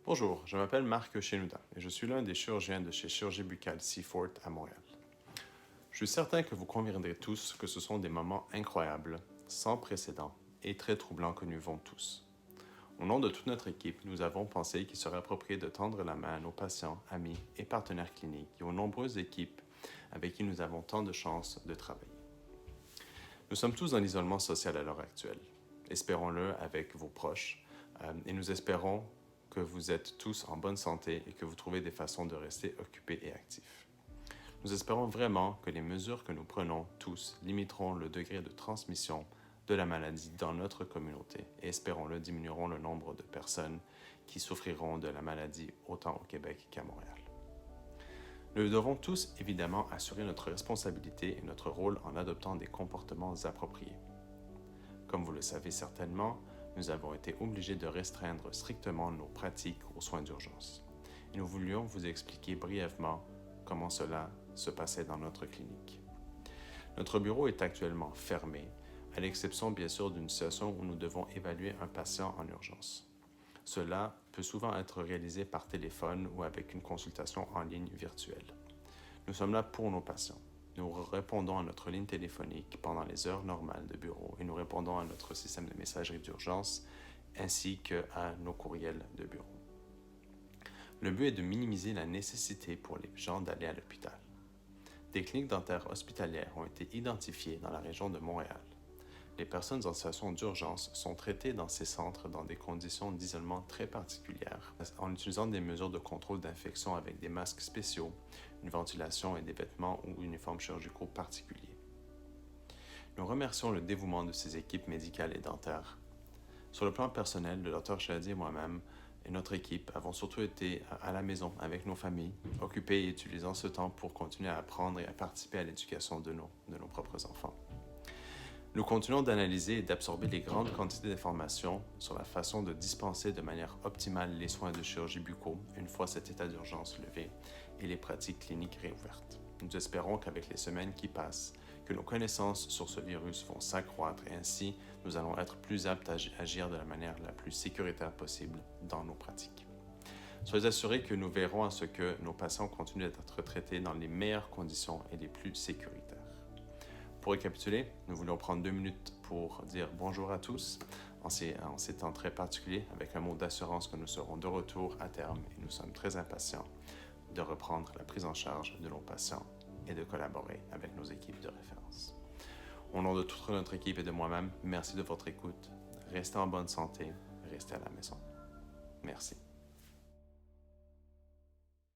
Bonjour, je m'appelle Marc Chenouda et je suis l'un des chirurgiens de chez Chirurgie Buccale Seafort à Montréal. Je suis certain que vous conviendrez tous que ce sont des moments incroyables, sans précédent et très troublants que nous vivons tous. Au nom de toute notre équipe, nous avons pensé qu'il serait approprié de tendre la main à nos patients, amis et partenaires cliniques et aux nombreuses équipes avec qui nous avons tant de chance de travailler. Nous sommes tous en isolement social à l'heure actuelle. Espérons-le avec vos proches et nous espérons que vous êtes tous en bonne santé et que vous trouvez des façons de rester occupés et actifs. Nous espérons vraiment que les mesures que nous prenons tous limiteront le degré de transmission de la maladie dans notre communauté et espérons-le diminueront le nombre de personnes qui souffriront de la maladie autant au Québec qu'à Montréal. Nous devons tous évidemment assurer notre responsabilité et notre rôle en adoptant des comportements appropriés. Comme vous le savez certainement, nous avons été obligés de restreindre strictement nos pratiques aux soins d'urgence. Et nous voulions vous expliquer brièvement comment cela se passait dans notre clinique. Notre bureau est actuellement fermé, à l'exception bien sûr d'une situation où nous devons évaluer un patient en urgence. Cela peut souvent être réalisé par téléphone ou avec une consultation en ligne virtuelle. Nous sommes là pour nos patients. Nous répondons à notre ligne téléphonique pendant les heures normales de bureau et nous répondons à notre système de messagerie d'urgence ainsi qu'à nos courriels de bureau. Le but est de minimiser la nécessité pour les gens d'aller à l'hôpital. Des cliniques dentaires hospitalières ont été identifiées dans la région de Montréal. Les personnes en situation d'urgence sont traitées dans ces centres dans des conditions d'isolement très particulières, en utilisant des mesures de contrôle d'infection avec des masques spéciaux, une ventilation et des vêtements ou uniformes chirurgicaux particuliers. Nous remercions le dévouement de ces équipes médicales et dentaires. Sur le plan personnel, le Dr Chadi et moi-même et notre équipe avons surtout été à la maison avec nos familles, occupés et utilisant ce temps pour continuer à apprendre et à participer à l'éducation de nos propres enfants. Nous continuons d'analyser et d'absorber les grandes quantités d'informations sur la façon de dispenser de manière optimale les soins de chirurgie buccaux une fois cet état d'urgence levé et les pratiques cliniques réouvertes. Nous espérons qu'avec les semaines qui passent, que nos connaissances sur ce virus vont s'accroître et ainsi nous allons être plus aptes à agir de la manière la plus sécuritaire possible dans nos pratiques. Soyez assurés que nous verrons à ce que nos patients continuent d'être traités dans les meilleures conditions et les plus sécuritaires. Pour récapituler, nous voulons prendre 2 minutes pour dire bonjour à tous en ces temps très particuliers avec un mot d'assurance que nous serons de retour à terme et nous sommes très impatients de reprendre la prise en charge de nos patients et de collaborer avec nos équipes de référence. Au nom de toute notre équipe et de moi-même, merci de votre écoute. Restez en bonne santé, restez à la maison. Merci.